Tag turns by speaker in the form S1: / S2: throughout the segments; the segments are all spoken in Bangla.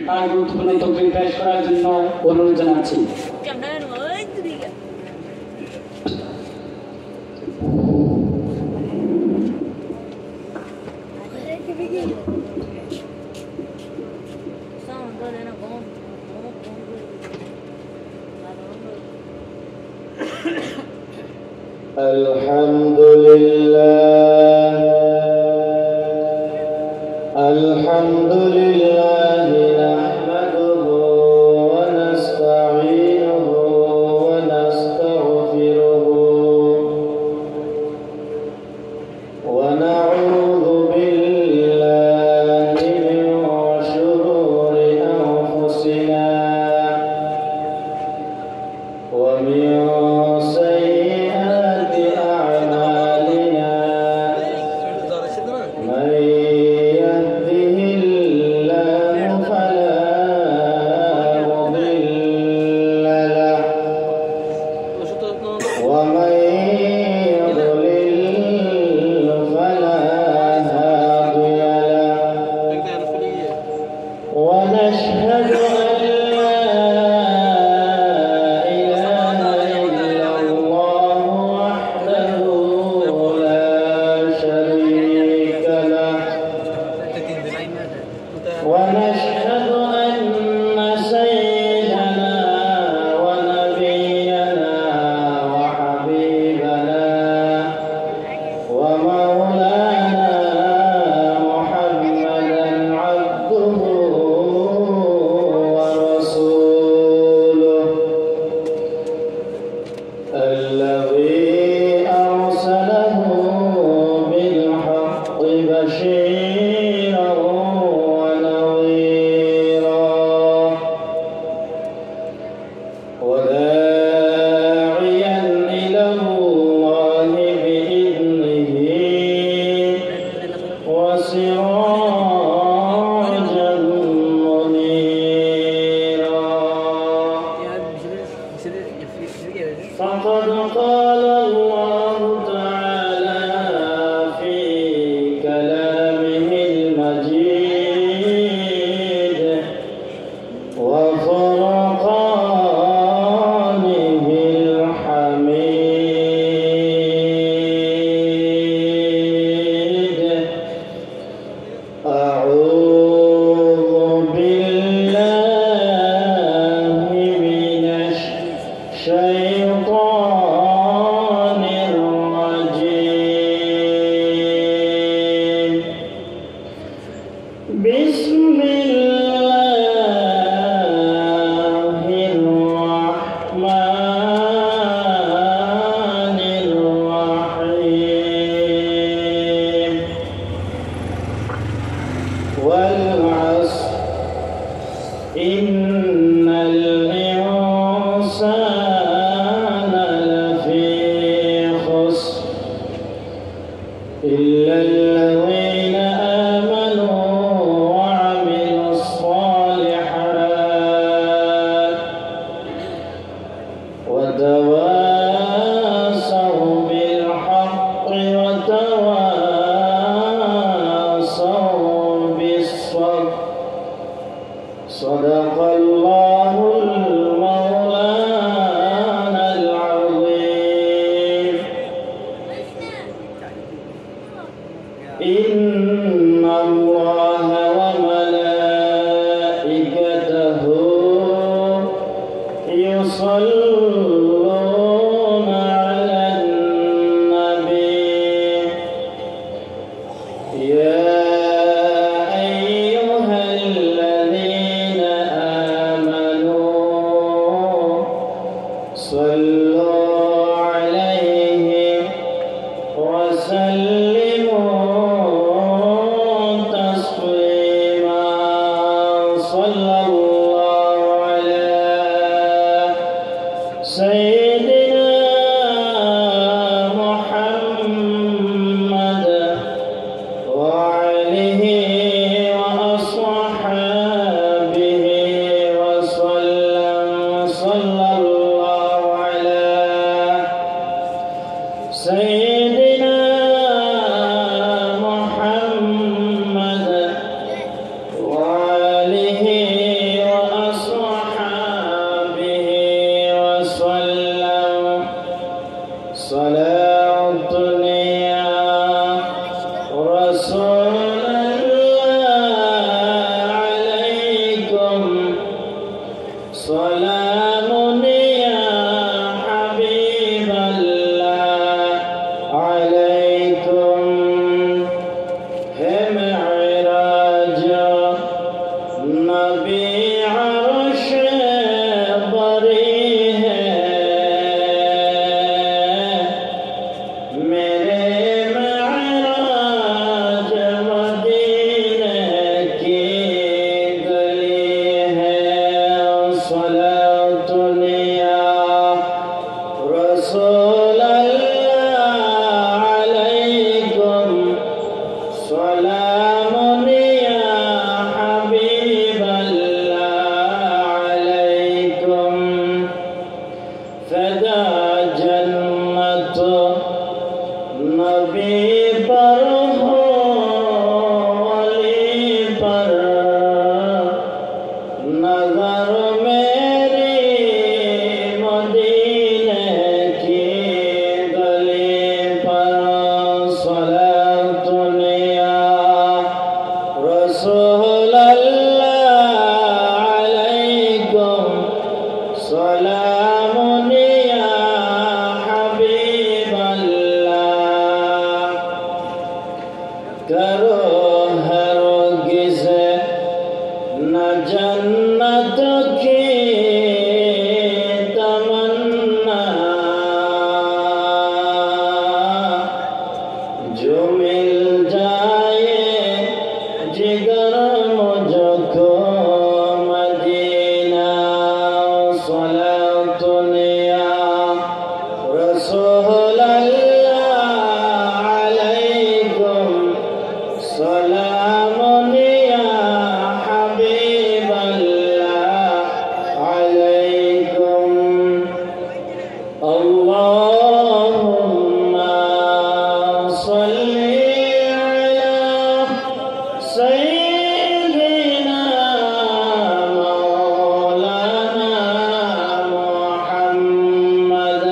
S1: তার গুরুত্বপূর্ণ তকবির পেশ করার জন্য অনুরোধ জানাচ্ছি।
S2: Alhamdulillah nahmaduhu wa nasta'inuhu wa nastaghfiruhu wa na'udzu billahi min shururi anfusina wa min sayyiati a'malina man ونشهد أن سيدنا ونبينا وحبيبنا ومولانا محمدا عبده ورسوله الذي أرسله بالحق بشيرا وداعيا إلى الله بإذنه وسراجا منيرا فقد قال الله تعالى في كلامه المجيد وفرقانه الحميد أعوذ بالله من الشيطان الرجيم بسم الله الرحمن الرحيم والعصر إن الإنسان لفي خسر إلا الذين آمنوا وعملوا الصالحات وتواصوا بالحق وتواصوا بالصبر صدق الله المولانا العظيم إن الله وملائكته يصلون على النبي يا أيها الذين آمنوا صلوا عليه وسلموا تسليما صلى الله على سيدنا محمد وآله وأصحابه وسلم صلى الله على سيدنا محمد وآله नबी अर्श बरी है मेरे मेराज मदीने की गली है सलातुन या रसूल अल्लाह अलैकुम सलामुन या हबीब अल्लाह अलैकुम फदा जन्नत नबी पर हो अली पर नजर मेरी मदीने की गली पर सलातुन या रसूल अल्लाह अलैकुम सलामुन या हबीब अल्लाह करो हरगिज़ न जन्नत की तमन्ना जो मिल जाए जिगर मुझको मदीना सलातुन या रसूल अल्लाह अलैकुम सलामुन या हबीब अल्लाह अलैकुम अल्लाहुम्मा सल्ली अला सय्यिदिना मौलाना मुहम्मद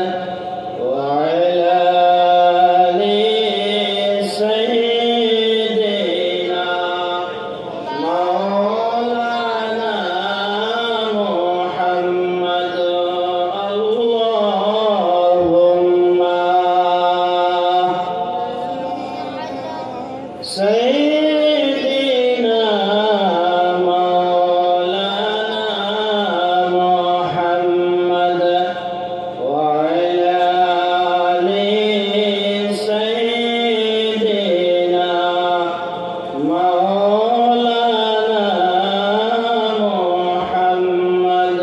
S2: व अला आलि सय्यिदिना मौलाना मुहम्मद अल्लाहुम्मा सय्यिदिना मौलाना मुहम्मद व अला आलि सय्यिदिना मौलाना मुहम्मद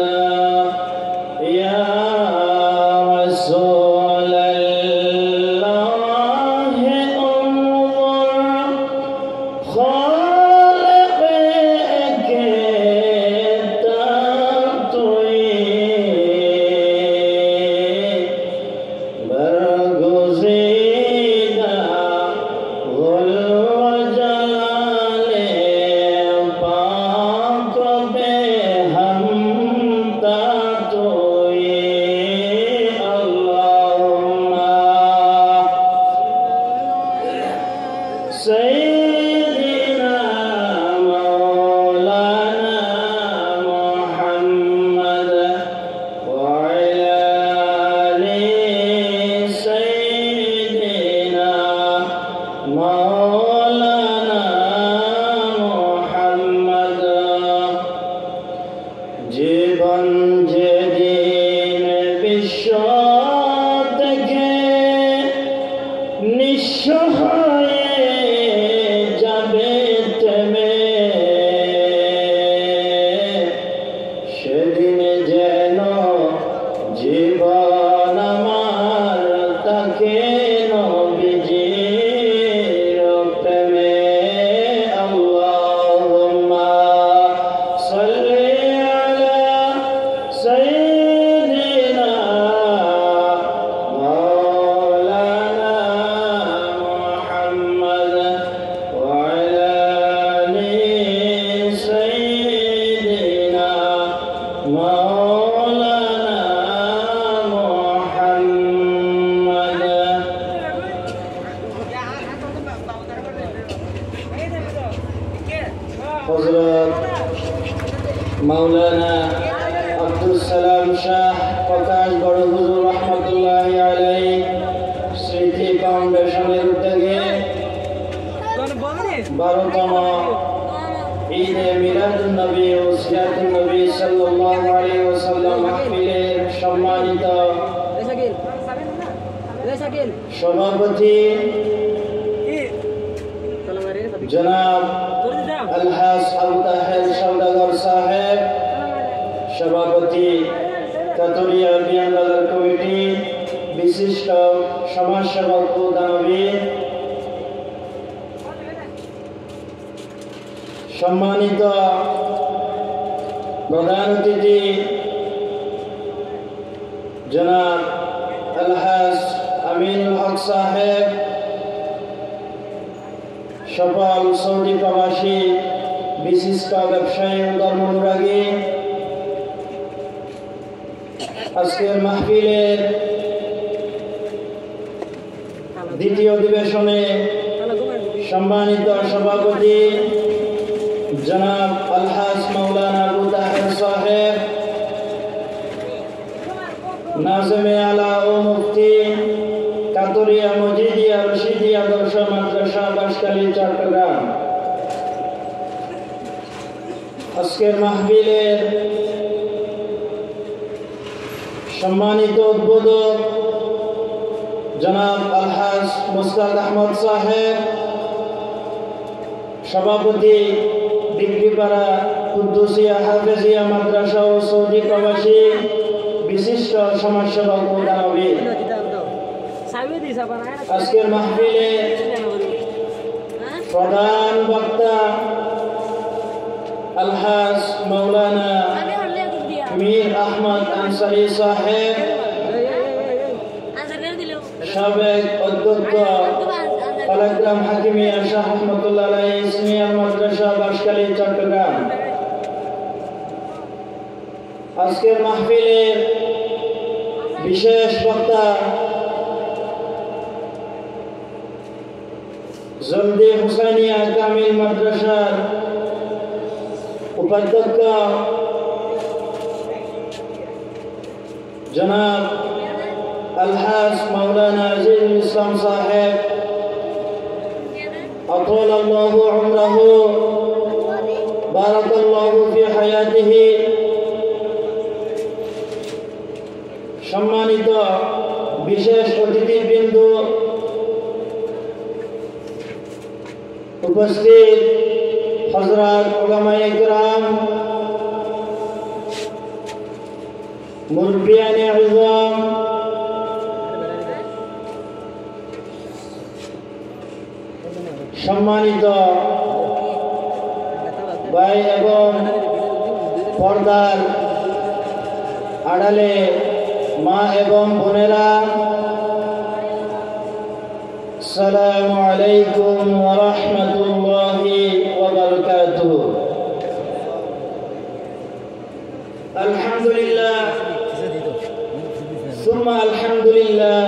S2: या रसूल अल्लाह उन्ज़ुर खालिक़ के तातुई बरगुज़ीदा गुल व जलाले पाक बे हम तातुई अल्लाहुम्मा सय्यिदिना मौलाना मुहम्मद व अला आलि सय्यिदिना मौलाना मुहम्मद জীবন যেদিন বিশ্ব থেকে নিঃস্ব হয়ে যাবে থেমে সেদিন যেন জীবন আমার তাকে নবীজির প্রেমে আল্লাহুম্মা সাল্লি আলা সাইয়্যিদিনা মৌলানা মুহাম্মদ व अला आलि सय्यिदिना मौलाना मुहम्मद हज़रत मौलाना अब्दुल सलाम शाह प्रकाश बड़ हुजूर रहमतुल्लाहि अलैहि स्मृति फाउंडेशনের উদ্যোগে 12তম ঈদে মিলাদুন নবী ও সিরাতুন নবী সাল্লাল্লাহু আলাইহি ওয়াসাল্লাম মাহফিলের সম্মানিত সভাপতি জনাব আলহাজ আবু তাহের সওদাগর সাহেব, সভাপতি কাতরিয়া বিয়ান বাজার কমিটি, বিশিষ্ট সমাজসেবক ও দানবীর, সম্মানিত প্রধান অতিথি জনাব আলহাজ আমিনুল হক সাহেব, সফল সৌদি প্রবাসী বিশিষ্ট ব্যবসায়ী ও ধর্মানুরাগী, আজকের মাহফিলের দ্বিতীয় অধিবেশনে সম্মানিত সভাপতি জনাব আলহাজ মাওলানা আবু তাহের সাহেব, নাজমে আলা ও মুফতি কাতরিয়া মজিদিয়া রশিদিয়া আদর্শ মাদ্রাসা বাঁশখালী চট্টগ্রাম। আজকের মাহফিলের সম্মানিত উদ্বোধক জনাব আলহাজ মুস্তাক আহমদ সাহেব, সভাপতি ডিগ্রিপাড়া কুদ্দুসিয়া হাফেজিয়া মাদ্রাসা ও সৌদি প্রবাসী বিশিষ্ট সমাজসেবক ও দানবীর। আজকের মাহফিলে প্রধান বক্তা আলহাজ মাওলানা মীর আহমদ আনসারী সাহেব, সাবেক অধ্যক্ষ পালাগ্রাম হাকিমিয়া শাহ রহমতুল্লাহ আলাইহি ইসলামিয়া মাদ্রাসা বাঁশখালী চট্টগ্রাম। আজকের মাহফিলের বিশেষ বক্তা জলদি হুসাইনিয়া কামিল মাদ্রাসার উপাধ্যক্ষ জনাব আলহাজ মাওলানা আজিজুল ইসলাম সাহেব, আতালাল্লাহু উমরাহু বারাকাল্লাহু ফি হায়াতিহি। সম্মানিত বিশেষ অতিথিবৃন্দ, উপস্থিত হযরত উলামায়ে কিরাম, মুরব্বিয়ানে আযম, সম্মানিত ভাই এবং পর্দার আড়ালে মা এবং বোনেরা, আসসালামু আলাইকুম ওয়া রাহমাতুল্লাহি ওয়া বারাকাতুহু। আলহামদুলিল্লাহ সুম্মা আলহামদুলিল্লাহ,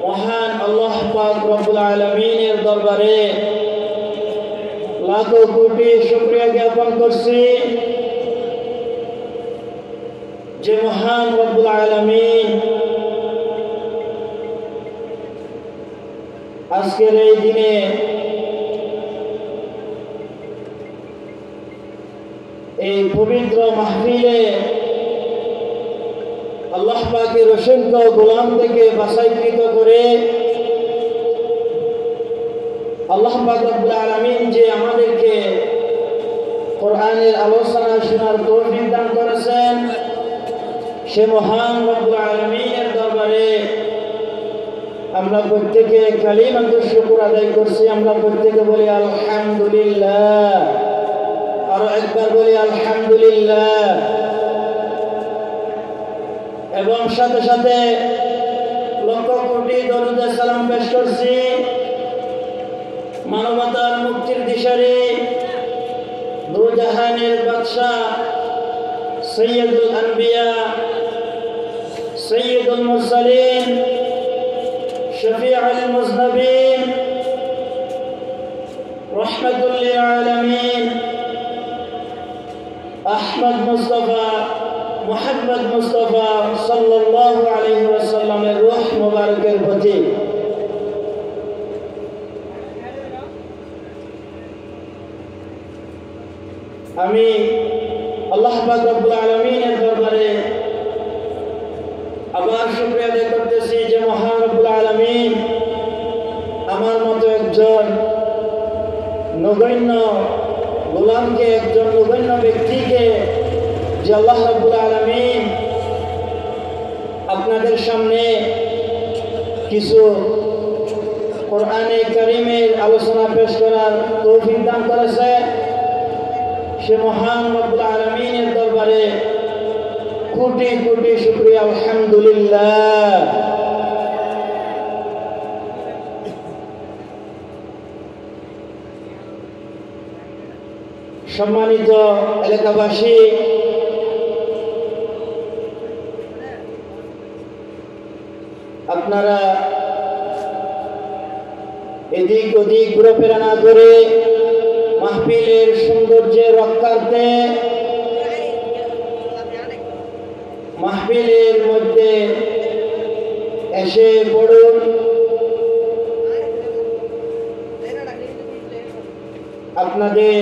S2: মহান আল্লাহ পাক রব্বুল আলামিনের দরবারে লাখো কোটি শুকরিয়া জ্ঞাপন করছি যে মহান রব্বুল আলামিন আজকের এই দিনে এই পবিত্র মাহফিলে আল্লাহ পাকের অসংখ্য গোলাম থেকে বাছাইকৃত করে আল্লাহ পাক রব্বুল আলামিন যে আমাদেরকে কোরআনের আলোচনা শোনার তৌফিক দান করেছেন, সে মহান রব্বুল আলামিনের দরবারে আমরা প্রত্যেকে কালিমাতুশ শুকর আদায় করছি। আমরা প্রত্যেকে বলি আলহামদুলিল্লাহ, আরো একবার বলি আলহামদুলিল্লাহ। এবং সাথে সাথে লক্ষ কোটি দরুদ সালাম পেশ করছি মানবতার মুক্তির দিশারি দুজাহানের বাদশাহ সৈয়দুল আনবিয়া সৈয়দুল মুরসালিন শফিউল মুজনবিন রাহমাতুল লিল আলামিন আহমদ মুস্তাফা মুহাম্মদ মুস্তাফা সাল্লাল্লাহু আলাইহি ওয়াসাল্লামের রূহ মুবারকের প্রতি আমি আল্লাহ পাক রব্বুল আলামিনের দরবারে আবার শুকরিয়া আদায় করতেছি যে মহান রব্বুল আলামিন আমার মতো একজন নগণ্য গোলামকে, একজন নগণ্য ব্যক্তিকে যে আল্লাহ রাব্বুল আলামিন আপনাদের সামনে কিছু কোরআনে কারীমের আলোচনা পেশ করার তৌফিক দান করেছে, সে মহান রব্বুল আলামিনের দরবারে কোটি কোটি শুকরিয়া। আলহামদুলিল্লাহ। সম্মানিত এলাকাবাসী, আপনারা এদিক ওদিক ঘোরাফেরা না করে মাহফিলের সৌন্দর্যের রক্ষার্থে মাহফিলের মধ্যে এসে পড়ুন। আপনাদের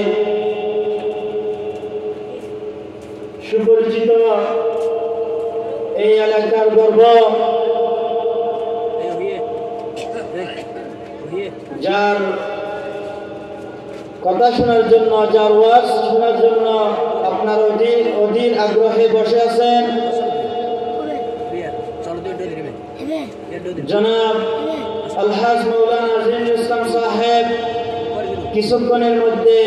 S2: সুপরিচিত এই এলাকার গর্ব, যার কথা শোনার জন্য, যার ওয়াজ শোনার জন্য আপনার অধীর আগ্রহে বসে আছেন, জনাব আলহাজ মাওলানা আজিজুল ইসলাম সাহেব কিছুক্ষণের মধ্যে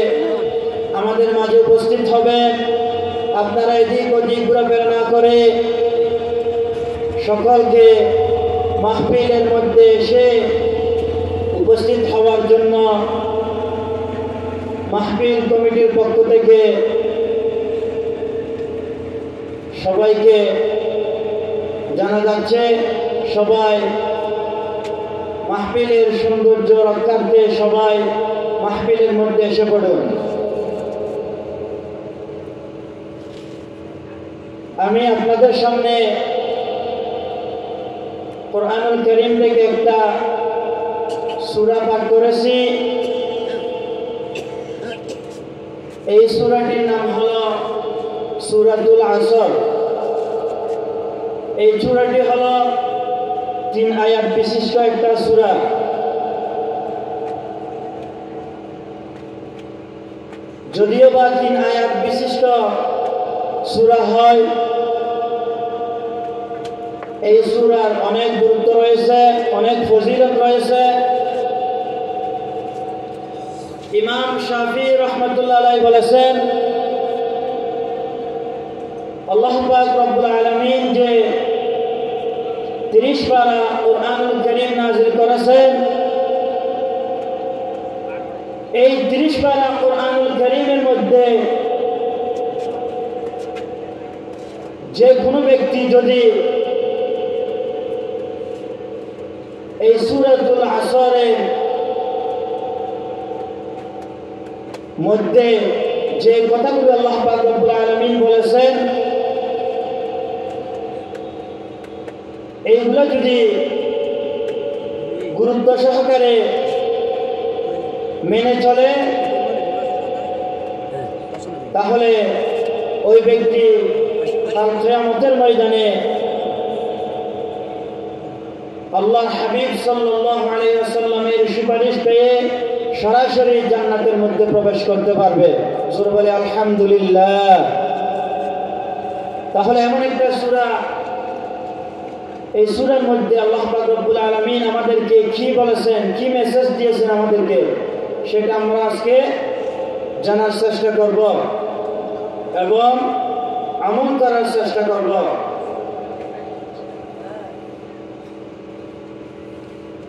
S2: আমাদের মাঝে উপস্থিত হবেন। আপনারা এদিক ওদিক ঘোরাফেরা না করে সকলকে মাহফিলের মধ্যে এসে উপস্থিত হওয়ার জন্য মাহফিল কমিটির পক্ষ থেকে সবাইকে জানা যাচ্ছে। সবাই মাহফিলের সৌন্দর্য রক্ষার্থে সবাই মাহফিলের মধ্যে এসে পড়ুন। আমি আপনাদের সামনে কোরআনুল কারীম থেকে একটা সূরা পাঠ করেছি। এই সূরাটির নাম হলো সূরাতুল আসর। এই সূরাটি হলো 3 আয়াত বিশিষ্ট একটা সূরা। যদিও বা 3 আয়াত বিশিষ্ট সূরা হয়, এই সূরার অনেক গুরুত্ব রয়েছে, অনেক ফজিলত রয়েছে। ইমাম শাফি রাহমাতুল্লাহ আলাইহি বলেছেন, আল্লাহ পাক রব্বুল আলামিন যে 30 পারা কোরআনুল কারীম নাযিল করেছেন, এই 30 পারা কোরআনুল কারীমের মধ্যে যে কোনো ব্যক্তি যদি এই সূরাতুল আসরের মধ্যে যে কথাগুলো আল্লাহ পাক রব্বুল আলামিন বলেছেন, এইগুলো যদি গুরুত্ব সহকারে মেনে চলে, তাহলে ওই ব্যক্তি কাল কিয়ামতের ময়দানে আল্লাহর হাবিব সাল্লাল্লাহু আলাইহি ওয়াসাল্লামের সুপারিশ পেয়ে সরাসরি জান্নাতের মধ্যে প্রবেশ করতে পারবে। সূরা বলে আলহামদুলিল্লাহ। তাহলে এমন একটা সূরা, এই সূরার মধ্যে আল্লাহ পাক রব্বুল আলামিন আমাদেরকে কি বলেছেন, কি মেসেজ দিয়েছেন আমাদেরকে, সেটা আমরা আজকে জানার চেষ্টা করব এবং আমল করার চেষ্টা করব।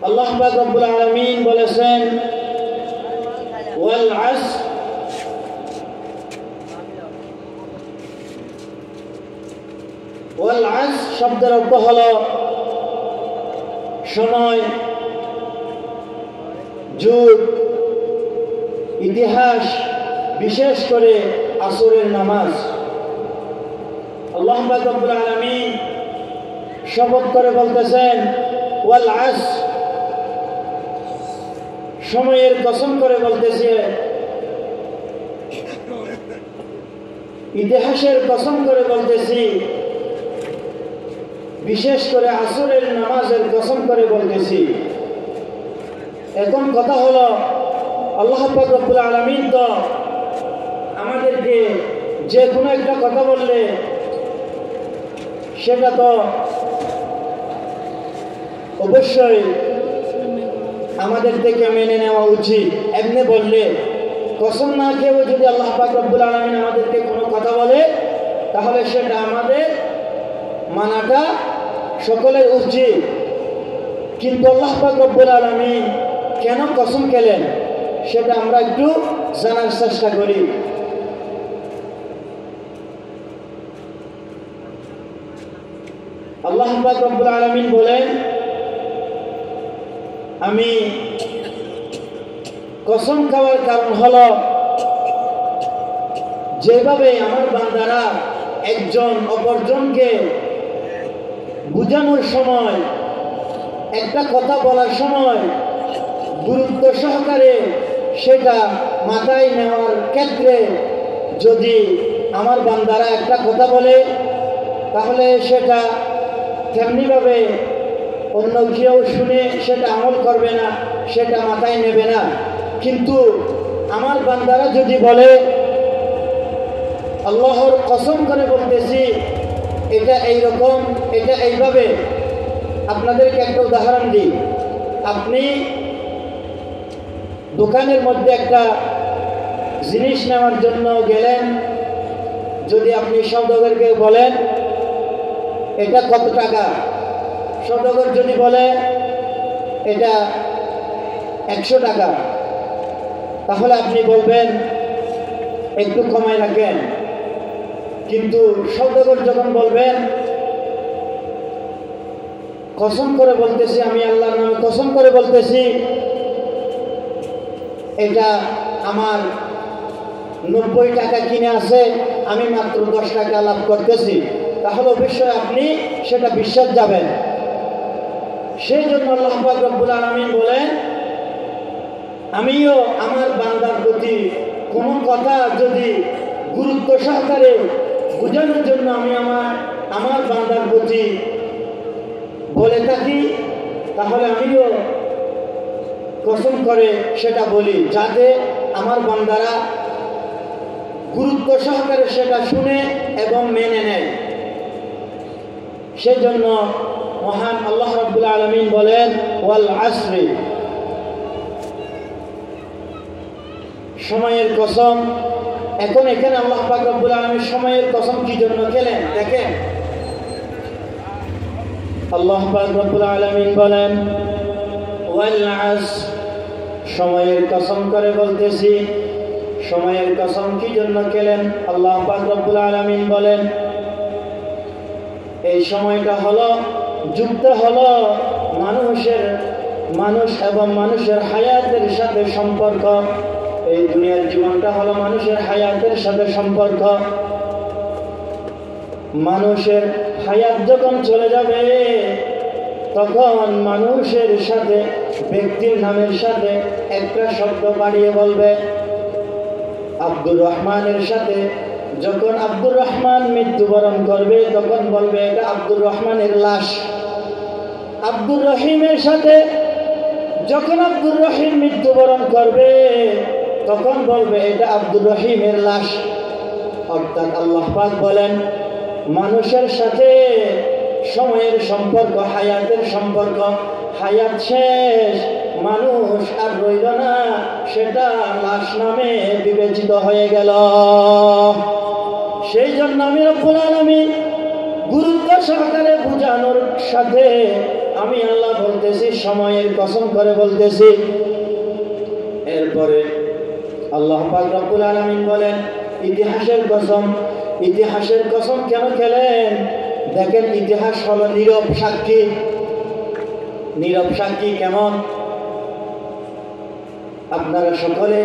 S2: আল্লাহ পাক রব্বুল আলামিন বলেছেন, ওয়াল আসর, ওয়াল আসর শব্দের অর্থ হলো সময়, যুগ, ইতিহাস, বিশেষ করে আসরের নামাজ। আল্লাহ পাক রব্বুল আলামিন শপথ করে বলতেছেন, ওয়াল আসর, সময়ের কসম করে বলতেছে, ইতিহাসের কসম করে বলতেছি, বিশেষ করে আসরের নামাজের কসম করে বলতেছি। এখন কথা হলো, আল্লাহ পাক রব্বুল আলামিন তো আমাদেরকে যে কোনো একটা কথা বললে সেটা তো অবশ্যই আমাদের থেকে মেনে নেওয়া উচিত। এমনি বললে, কসম না খেয়েও যদি আল্লাহ পাক রব্বুল আলামিন আমাদেরকে কোনো কথা বলে, তাহলে সেটা আমাদের মানাটা সকলের উচিত। কিন্তু আল্লাহ পাক রব্বুল আলামিন কেন কসম খেলেন সেটা আমরা একটু জানার চেষ্টা করি। আল্লাহ পাক রব্বুল আলামিন বলেন, আমি কসম খাওয়ার কারণ হলো, যেভাবে আমার বান্দারা একজন অপরজনকে বুঝানোর সময়, একটা কথা বলার সময় গুরুত্ব সহকারে সেটা মাথায় নেওয়ার ক্ষেত্রে যদি আমার বান্দারা একটা কথা বলে, তাহলে সেটা তেমনিভাবে অন্য কেউ শুনে সেটা আমল করবে না, সেটা মাথায় নেবে না। কিন্তু আমার বান্দারা যদি বলে, আল্লাহর কসম করে বলতেছি এটা এইরকম, এটা এইভাবে। আপনাদেরকে একটা উদাহরণ দিই। আপনি দোকানের মধ্যে একটা জিনিস নেওয়ার জন্য গেলেন, যদি আপনি সওদাগরকে বলেন এটা কত টাকা, সওদাগর যদি বলে এটা 100 টাকা, তাহলে আপনি বলবেন একটু কমায় রাখেন। কিন্তু সওদাগর যখন বলবেন, কসম করে বলতেছি, আমি আল্লাহর নামে কসম করে বলতেছি এটা আমার 90 টাকা কিনে আছে, আমি মাত্র 10 টাকা লাভ করতেছি, তাহলে অবশ্যই আপনি সেটা বিশ্বাস যাবেন। সেই জন্য আল্লাহ পাক রব্বুল আলামিন বলেন, আমিও আমার বান্দার প্রতি কোনো কথা যদি গুরুত্ব সহকারে বোঝানোর জন্য আমি আমার বান্দার প্রতি বলে থাকি, তাহলে আমিও কসম করে সেটা বলি, যাতে আমার বান্দারা গুরুত্ব সহকারে সেটা শুনে এবং মেনে নেয়। সেই জন্য মহান আল্লাহ রাব্বুল আলামিন বলেন, ওয়াল আসরি, সময়ের কসম। এখন এখানে আল্লাহ পাক রব্বুল আলামিন সময়ের কসম কি জন্য খেলেন দেখেন। আল্লাহ পাক রব্বুল আলামিন বলেন, ওয়াল আসর, সময়ের কসম করে বলতেছি। সময়ের কসম কি জন্য খেলেন? আল্লাহ পাক রব্বুল আলামিন বলেন, এই সময়টা হলো, যুগটা হলো মানুষ এবং মানুষের হায়াতের সাথে সম্পর্ক। এই দুনিয়ার জীবনটা হলো মানুষের হায়াতের সাথে সম্পর্ক। মানুষের হায়াত যখন চলে যাবে, তখন মানুষের সাথে, ব্যক্তির নামের সাথে একটা শব্দ বাড়িয়ে বলবে। আব্দুর রহমানের সাথে যখন আব্দুর রহমান মৃত্যুবরণ করবে, তখন বলবে এটা আব্দুর রহমানের লাশ। আব্দুর রহিমের সাথে যখন আব্দুর রহিম মৃত্যুবরণ করবে, তখন বলবে এটা আব্দুর রহিমের লাশ। অর্থাৎ আল্লাহ পাক বলেন, মানুষের সাথে সময়ের সম্পর্ক, হায়াতের সম্পর্ক, হায়াত শেষ, মানুষ আর রইল না, সেটা লাশ নামে বিবেচিত হয়ে গেল। সেই জন্য আমি রব্বুল আলামিন গুরুত্ব সহকারে বুঝানোর সাথে আমি আল্লাহ বলতেছি, সময়ের কসম করে বলতেছি। এরপরে আল্লাহ পাক রব্বুল আলামিন বলেন, ইতিহাসের কসম। ইতিহাসের কসম কেন খেলেন দেখেন। ইতিহাস হলো নীরব সাক্ষী। নীরব সাক্ষী কেমন? আপনারা সকলে,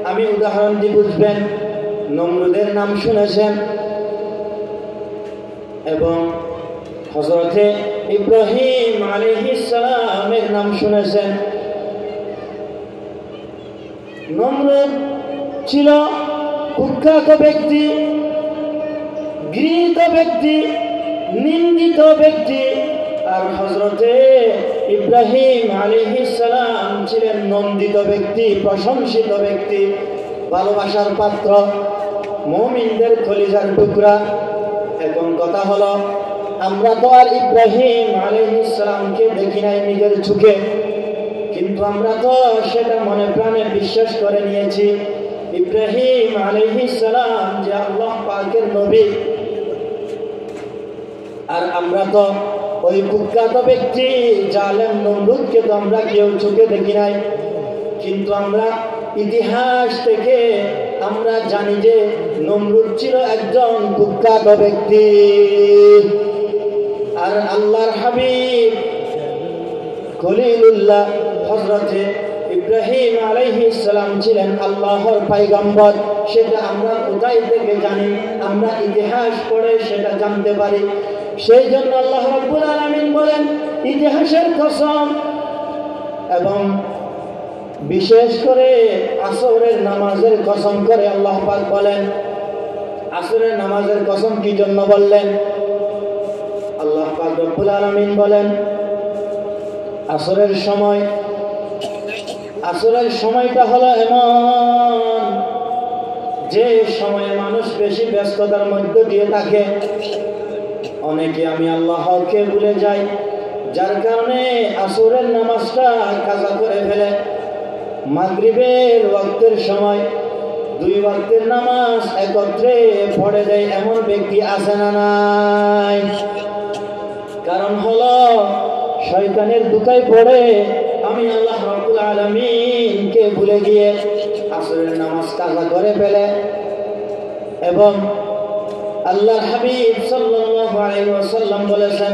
S2: আমি উদাহরণ দিয়ে বুঝবেন। নমরুদের নাম শুনেছেন এবং হযরতে ইব্রাহিম আলাইহিস সালামের নাম শুনেছেন। নমরুদ ছিল কুখ্যাত ব্যক্তি, গৃহীত ব্যক্তি, নিন্দিত ব্যক্তি। আর হযরতে ইব্রাহিম আলাইহিস সালাম ছিলেন নন্দিত ব্যক্তি, প্রশংসিত ব্যক্তি, ভালোবাসার পাত্র, মুমিনদের কলিজার টুকরা। এখন কথা হলো, আমরা তো আর ইব্রাহিম আলাইহিস সালামকে দেখি নাই নিজের চোখে, কিন্তু আমরা তো সেটা মনে প্রাণে বিশ্বাস করে নিয়েছি ইব্রাহিম আলাইহিস সালাম যে আল্লাহ পাকের নবী। আর আমরা তো ওই কুখ্যাত ব্যক্তি জালেম নমরুদকে তো আমরা কেউ চোখে দেখি নাই, কিন্তু আমরা ইতিহাস থেকে আমরা জানি যে নমরুদ ছিল একজন কুখ্যাত ব্যক্তি। আর আল্লাহর হাবিব খলিলুল্লাহ হযরতে ইব্রাহিম আলাইহিস সালাম ছিলেন আল্লাহর পয়গম্বর। সেটা আমরা কোথায় থেকে জানি? আমরা ইতিহাস পড়ে সেটা জানতে পারি। সেই জন্য আল্লাহ রাব্বুল আলামিন বলেন ইতিহাসের কসম, এবং বিশেষ করে আসরের নামাজের কসম করে আল্লাহ পাক বলেন। আসরের নামাজের কসম কি জন্য বললেন? আল্লাহ পাক রব্বুল আলামিন বলেন আসরের সময়টা হলো এমন যে সময়ে মানুষ বেশি ব্যস্ততার মধ্যে দিয়ে থাকে। অনেকে আমি আল্লাহকে ভুলে যাই, যার কারণে আসরের নামাজটা কাজা করে ফেলে। মাগরিবের ওয়াক্তের সময় 2 ওয়াক্তের নামাজ একত্রে পড়ে দেয় এমন ব্যক্তি আছে না নাই? কারণ হলো শয়তানের দুকায় পড়ে আমি আল্লাহ রাব্বুল আলামিনকে ভুলে গিয়ে আসরের নামাজ কাজা করে ফেলে। এবং আল্লাহর হাবিব সাল্লাল্লাহু আলাইহি ওয়াসাল্লাম বলেছেন